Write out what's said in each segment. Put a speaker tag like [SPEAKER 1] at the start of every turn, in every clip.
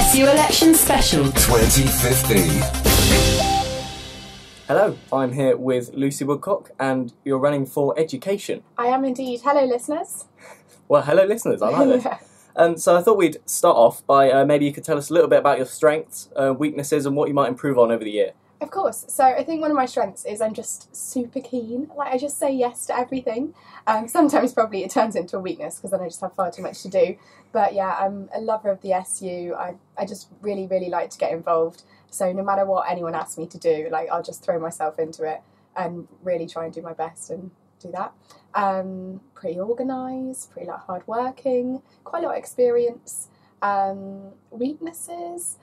[SPEAKER 1] SU Election Special
[SPEAKER 2] 2015.
[SPEAKER 3] Hello, I'm here with Lucy Woodcock and you're running for education.
[SPEAKER 4] I am indeed. Hello, listeners.
[SPEAKER 3] Well, hello listeners, I like this. So I thought we'd start off by maybe you could tell us a little bit about your strengths, weaknesses and what you might improve on over the year.
[SPEAKER 4] Of course. So I think one of my strengths is I'm just super keen. Like, I just say yes to everything. Sometimes probably it turns into a weakness because then I just have far too much to do. But yeah, I'm a lover of the SU. I just really, really like to get involved. So no matter what anyone asks me to do, like, I'll just throw myself into it and really try and do my best and do that. Pretty organised, pretty hard working, quite a lot of experience. Weaknesses,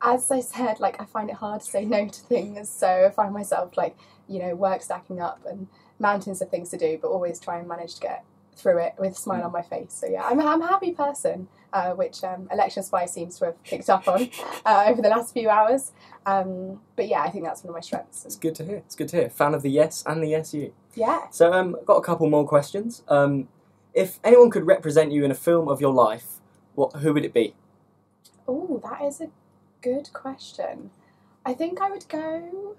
[SPEAKER 4] as I said, like, I find it hard to say no to things, so I find myself, like, you know, work stacking up and mountains of things to do, but always try and manage to get through it with a smile on my face. So yeah, I'm a happy person, which Election Spy seems to have picked up on over the last few hours. But yeah, I think that's one of my strengths.
[SPEAKER 3] It's good to hear. It's good to hear. Fan of the Yes and the SU.
[SPEAKER 4] Yeah.
[SPEAKER 3] So I've got a couple more questions. If anyone could represent you in a film of your life, who would it be?
[SPEAKER 4] Oh, that is a good question. I think I would go,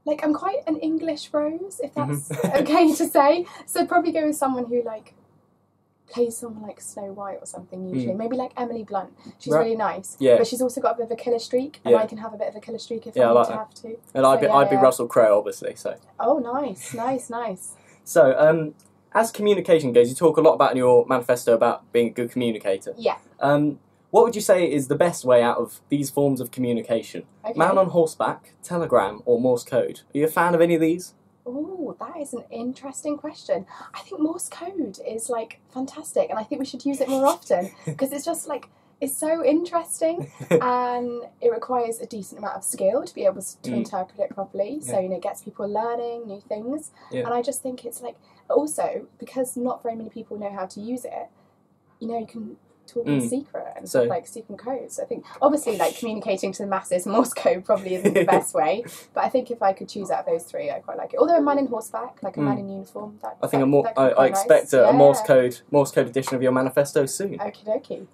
[SPEAKER 4] like, I'm quite an English rose, if that's okay to say. So I'd probably go with someone who, like, plays someone like Snow White or something usually. Maybe like Emily Blunt. She's really nice. Yeah. But she's also got a bit of a killer streak, and I can have a bit of a killer streak if I need to have to.
[SPEAKER 3] And I'd be Russell Crowe, obviously. So.
[SPEAKER 4] Oh, nice.
[SPEAKER 3] So, as communication goes, you talk a lot about in your manifesto about being a good communicator.
[SPEAKER 4] Yeah.
[SPEAKER 3] What would you say is the best way out of these forms of communication? Okay. Man on horseback, telegram, or Morse code? Are you a fan of any of these?
[SPEAKER 4] Oh, that is an interesting question. I think Morse code is, like, fantastic, and I think we should use it more often because it's just, like, it's so interesting and it requires a decent amount of skill to be able to interpret it properly. So, you know, it gets people learning new things. Yeah. And I just think it's, like, also, because not very many people know how to use it, you know, you can talk in secret and like secret codes. I think obviously, like, communicating to the masses, Morse code probably isn't the best way, but I think if I could choose out of those three, I quite like it. Although a man in horseback, like a man in uniform,
[SPEAKER 3] I expect a Morse code edition of your manifesto soon.
[SPEAKER 4] Okie dokie.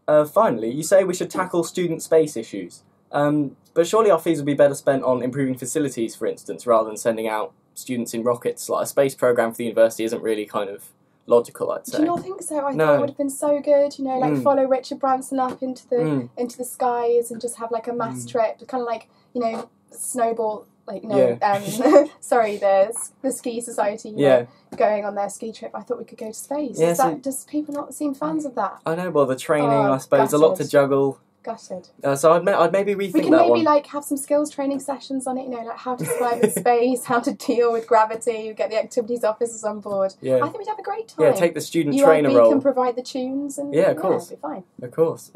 [SPEAKER 3] And finally, you say we should tackle student space issues, but surely our fees would be better spent on improving facilities, for instance, rather than sending out students in rockets. Like, a space program for the university isn't really kind of logical, I'd say.
[SPEAKER 4] Do you not think so? I thought it would have been so good, you know, like follow Richard Branson up into the skies and just have, like, a mass trip, kind of like, you know, Snowball, like, sorry, the ski society, you know, going on their ski trip. I thought we could go to space. Yeah, does people not seem fans of that?
[SPEAKER 3] I know, well, the training, I suppose, a lot to juggle.
[SPEAKER 4] Gutted.
[SPEAKER 3] So I'd maybe rethink that one.
[SPEAKER 4] We can maybe like have some skills training sessions on it, you know, like how to survive in space, how to deal with gravity, get the activities officers on board. Yeah. I think we'd have a great time.
[SPEAKER 3] Yeah, take the student trainer role.
[SPEAKER 4] You can provide the tunes and
[SPEAKER 3] of course.
[SPEAKER 4] It'll be fine.
[SPEAKER 3] Of course.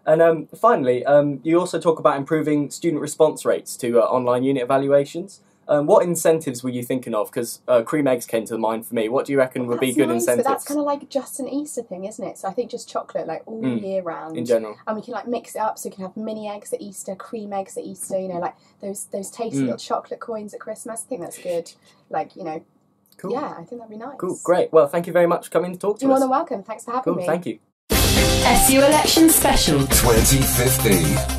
[SPEAKER 3] And finally, you also talk about improving student response rates to online unit evaluations. What incentives were you thinking of? Because cream eggs came to mind for me. What do you reckon would be good incentives?
[SPEAKER 4] But that's kind of like just an Easter thing, isn't it? So I think just chocolate, like, all year round.
[SPEAKER 3] In general.
[SPEAKER 4] And we can, like, mix it up, so we can have mini eggs at Easter, cream eggs at Easter, you know, like those tasty little chocolate coins at Christmas. I think that's good. Like, you know, cool. Yeah, I think that'd be nice.
[SPEAKER 3] Cool, great. Well, thank you very much for coming to talk to us.
[SPEAKER 4] You're more than welcome. Thanks for having me.
[SPEAKER 3] Thank you.
[SPEAKER 1] SU Election Special
[SPEAKER 2] 2015.